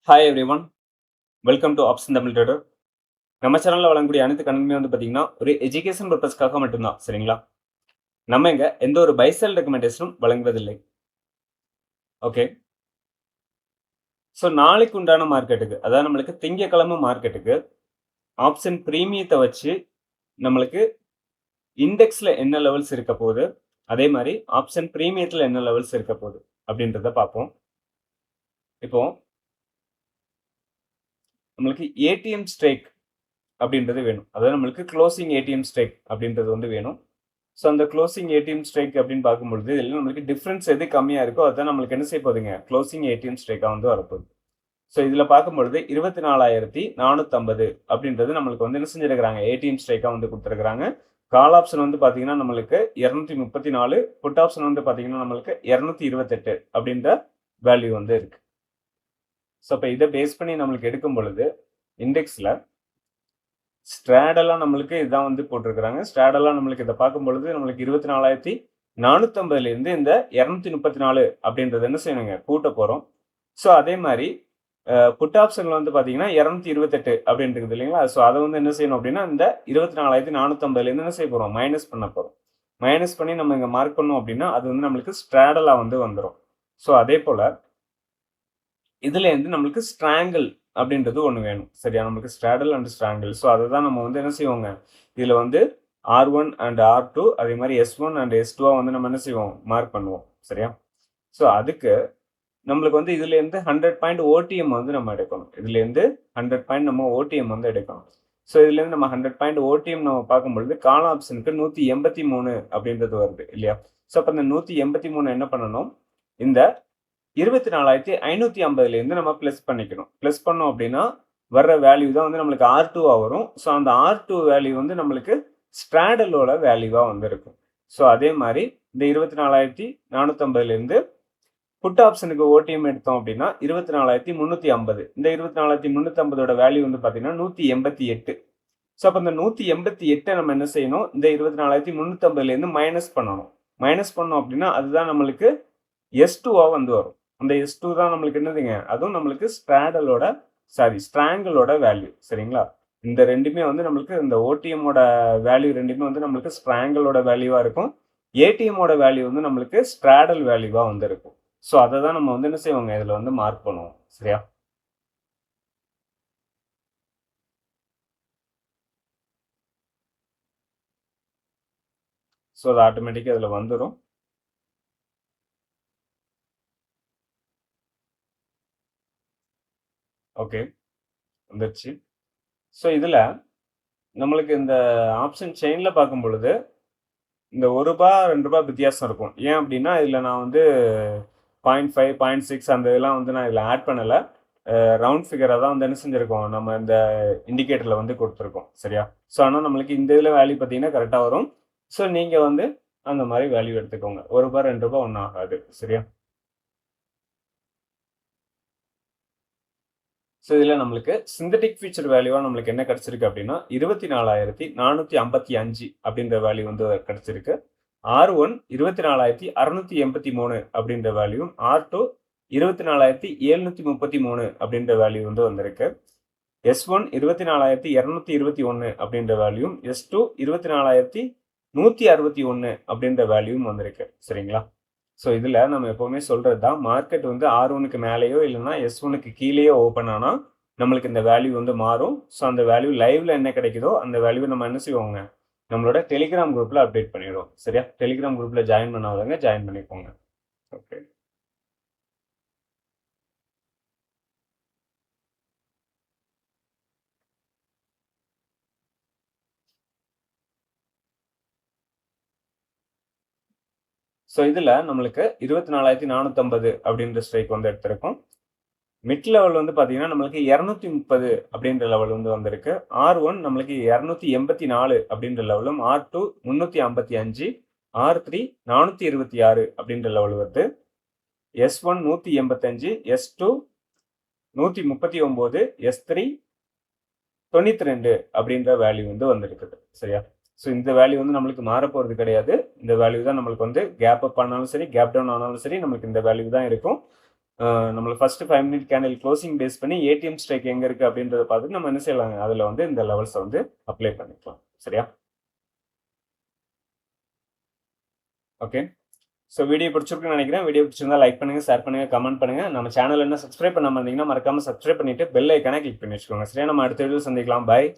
Hi every one, welcome to option Tamil trader. நம்ம சேனலில் வழங்கக்கூடிய அனைத்து கணக்குமே பார்த்தீங்கன்னா ஒரு எஜுகேஷன் பர்பஸ்க்காக மட்டும்தான். சரிங்களா? நம்ம இங்கே எந்த ஒரு பைசல் ரெக்கமெண்டேஷனும் வழங்குவதில்லை. ஓகே, ஸோ நாளைக்கு உண்டான மார்க்கெட்டுக்கு, அதாவது நம்மளுக்கு திங்கக்கிழமை மார்க்கெட்டுக்கு ஆப்ஷன் ப்ரீமியத்தை வச்சு நம்மளுக்கு இண்டெக்ஸில் என்ன லெவல்ஸ் இருக்க போகுது, அதே மாதிரி ஆப்ஷன் ப்ரீமியத்தில் என்ன லெவல்ஸ் இருக்க போகுது அப்படின்றத பார்ப்போம். இப்போ நம்மளுக்கு ஏடிஎம் ஸ்ட்ரைக் அப்படின்றது வேணும். அதாவது நம்மளுக்கு க்ளோசிங் ஏடிஎம் ஸ்ட்ரைக் அப்படின்றது வேணும். ஸோ அந்த க்ளோசிங் ஏடிஎம் ஸ்ட்ரைக் அப்படின்னு பார்க்கும்பொழுது இதில் நம்மளுக்கு டிஃப்ரென்ஸ் எது கம்மியாக இருக்கோ அதுதான் நம்மளுக்கு என்ன செய்ய போகுதுங்க, க்ளோசிங் ஏடிஎம் ஸ்ட்ரைக்காக வரப்போகுது. ஸோ இதில் பார்க்கும்பொழுது 24,450 அப்படின்றது நம்மளுக்கு என்ன செஞ்சிருக்கிறாங்க, ஏடிஎம் ஸ்ட்ரைக்காக கொடுத்துருக்காங்க. கால் ஆப்ஷன் பார்த்தீங்கன்னா நம்மளுக்கு 234, புட் ஆப்ஷன் பார்த்தீங்கன்னா நம்மளுக்கு 228 அப்படின்ற வேல்யூ இருக்கு. ஸோ இப்போ இதை பேஸ் பண்ணி நம்மளுக்கு எடுக்கும் பொழுது இண்டெக்ஸில் ஸ்ட்ராடெல்லாம் நம்மளுக்கு இதான் போட்டிருக்கிறாங்க. ஸ்ட்ராடெல்லாம் நம்மளுக்கு இதை பார்க்கும்பொழுது நம்மளுக்கு 24,450 இந்த 234 அப்படின்றது என்ன செய்யணுங்க, கூட்ட போகிறோம். ஸோ அதே மாதிரி புட் ஆப்ஷன்ல பார்த்தீங்கன்னா 228 அப்படின்னு இருக்குது இல்லைங்களா? ஸோ அதை என்ன செய்யணும் அப்படின்னா இந்த 24,450 என்ன செய்ய போகிறோம், மைனஸ் பண்ண போகிறோம். மைனஸ் பண்ணி நம்ம இங்கே மார்க் பண்ணோம் அப்படின்னா அது நம்மளுக்கு ஸ்ட்ராடலாக வந்துடும். ஸோ அதே போல் இதுலேருந்து நம்மளுக்கு ஸ்ட்ராங்கிள் அப்படின்றது ஒன்று வேணும். சரியா? நம்மளுக்கு ஸ்ட்ராடல் அண்ட் ஸ்ட்ராங்கிள். ஸோ அதை தான் நம்ம என்ன செய்வோங்க, இதில் R1 அண்ட் R2 அதே மாதிரி S1 அண்ட் S2 நம்ம என்ன செய்வோம், மார்க் பண்ணுவோம். சரியா? ஸோ அதுக்கு நம்மளுக்கு இதுலேருந்து 100 பாயிண்ட் ஓடிஎம் நம்ம எடுக்கணும். இதுலேருந்து 100 பாயிண்ட் நம்ம ஓடிஎம் எடுக்கணும். ஸோ இதுலேருந்து நம்ம 100 பாயிண்ட் ஓடிஎம் நம்ம பார்க்கும்பொழுது கால் ஆப்ஷனுக்கு 183 அப்படின்றது வருது இல்லையா? ஸோ அப்போ இந்த 183 என்ன பண்ணணும், இந்த 24,550 நம்ம பிளஸ் பண்ணிக்கணும். பிளஸ் பண்ணோம் அப்படின்னா வர்ற வேல்யூ தான் நம்மளுக்கு R2 வரும். ஸோ அந்த R2 வேல்யூ நம்மளுக்கு ஸ்ட்ராடலோட வேல்யூவா இருக்கும். ஸோ அதே மாதிரி இந்த 24,450 புட் ஆப்ஷனுக்கு ஓடிஎம் எடுத்தோம் அப்படின்னா 24,350. இந்த 24,350 வேல்யூ பார்த்தீங்கன்னா 188. ஸோ அப்போ இந்த 188 நம்ம என்ன செய்யணும், இந்த 24,350 மைனஸ் பண்ணணும். மைனஸ் பண்ணோம் அப்படின்னா அதுதான் நம்மளுக்கு S2 வரும். அந்த S2 தான் நம்மளுக்கு என்னதுங்க, அதுவும் நம்மளுக்கு ஸ்ட்ராங்கிளோட வேல்யூ. சரிங்களா? இந்த ரெண்டுமே நம்மளுக்கு இந்த ஓடிஎம்மோட வேல்யூ ரெண்டுமே நம்மளுக்கு ஸ்ட்ராங்கிளோட வேல்யூவா இருக்கும். ஏடிஎம்மோட வேல்யூ நம்மளுக்கு ஸ்ட்ராடல் வேல்யூவா இருக்கும். ஸோ அதை தான் நம்ம என்ன செய்வோங்க, இதில் மார்க் பண்ணுவோம். சரியா? ஸோ அது ஆட்டோமேட்டிக்காக இதில் வந்துடும். ஓகே, வந்துருச்சு. ஸோ இதில் நம்மளுக்கு இந்த ஆப்ஷன் செயினில் பார்க்கும் பொழுது இந்த ₹1 ₹2 வித்தியாசம் இருக்கும். ஏன் அப்படின்னா இதில் நான் 0.5 0.6 அந்த இதெல்லாம் நான் இதில் ஆட் பண்ணலை. ரவுண்ட் ஃபிகராக தான் என்ன செஞ்சுருக்கோம், நம்ம இந்த இண்டிகேட்டரில் கொடுத்துருக்கோம். சரியா? ஸோ ஆனால் நம்மளுக்கு இந்த இதில் வேல்யூ பார்த்தீங்கன்னா கரெக்டாக வரும். ஸோ நீங்கள் அந்த மாதிரி வேல்யூ எடுத்துக்கோங்க. ₹1 ₹2 ஒன்றும் ஆகாது. சரியா? ஸோ இதில் நம்மளுக்கு சிந்தட்டிக் ஃபீச்சர் வேல்யூவாக நம்மளுக்கு என்ன கிடச்சிருக்கு அப்படின்னா 24,455 அப்படின்ற வேல்யூ கிடச்சிருக்கு. R1 24,683 அப்படின்ற வேல்யூ, R2 24,733 அப்படின்ற வேல்யூ வந்திருக்கு. S1 24,221 அப்படின்ற வேல்யூ, S2 24,161 அப்படின்ற வேல்யூவும் வந்திருக்கு. சரிங்களா? ஸோ இதில் நம்ம எப்போவுமே சொல்கிறது தான், மார்க்கெட் R1க்கு மேலேயோ இல்லைன்னா S1க்கு கீழேயோ ஓப்பன் ஆனால் நம்மளுக்கு இந்த வேல்யூ மாறும். ஸோ அந்த வேல்யூ லைவ்ல என்ன கிடைக்குதோ அந்த வேல்யூ நம்ம என்ன செய்வோங்க, நம்மளோட டெலிகிராம் குரூப்பில் அப்டேட் பண்ணிடுவோம். சரியா? டெலிகிராம் குரூப்பில் ஜாயின் பண்ணாதவங்க ஜாயின் பண்ணிக்கோங்க. ஓகே, ஸோ இதில் நம்மளுக்கு 24,450 அப்படின்ற ஸ்ட்ரைக் எடுத்திருக்கோம். மிட் லெவல் பார்த்தீங்கன்னா நம்மளுக்கு 230 அப்படின்ற லெவல் வந்திருக்கு. R1 நம்மளுக்கு 284 அப்படின்ற லெவலும், R2 355, R3 426 அப்படின்ற லெவல் வருது. S1 185, S2 139, S3 92 அப்படின்ற வேல்யூ வந்திருக்குது. சரியா? ஸோ இந்த வேல்யூ நம்மளுக்கு மாற போகிறது கிடையாது. இந்த வேல்யூ தான் நம்மளுக்கு கேப் அப் ஆனாலும் சரி கேப் டவுன் ஆனாலும் சரி நம்மளுக்கு இந்த வேல்யூ தான் இருக்கும். நம்மள first 5 minute candle closing base பண்ணி ஏடிஎம் ஸ்ட்ரைக் எங்க இருக்கு அப்படின்றத பார்த்துட்டு நம்ம என்ன செய்யலாங்க, அதுல வந்து இந்த லெவல்ஸ வந்து அப்ளை பண்ணிக்கலாம். சரியா? ஓகே. ஸோ வீடியோ பிடிச்சிருக்குன்னு நினைக்கிறேன். வீடியோ பிடிச்சிருந்தா லைக் பண்ணுங்க, ஷேர் பண்ணுங்க, கமெண்ட் பண்ணுங்க. நம்ம சேனல் இன்னும் சப்ஸ்கிரைப் பண்ணாம இருந்தீங்கன்னா மறக்காம சப்ஸ்கிரைப் பண்ணிட்டு பெல் ஐக்கான கிளிக் பண்ணி வச்சுக்கோங்க. சரியா? நம்ம அடுத்த வீடியோல சந்திக்கலாம். பாய்.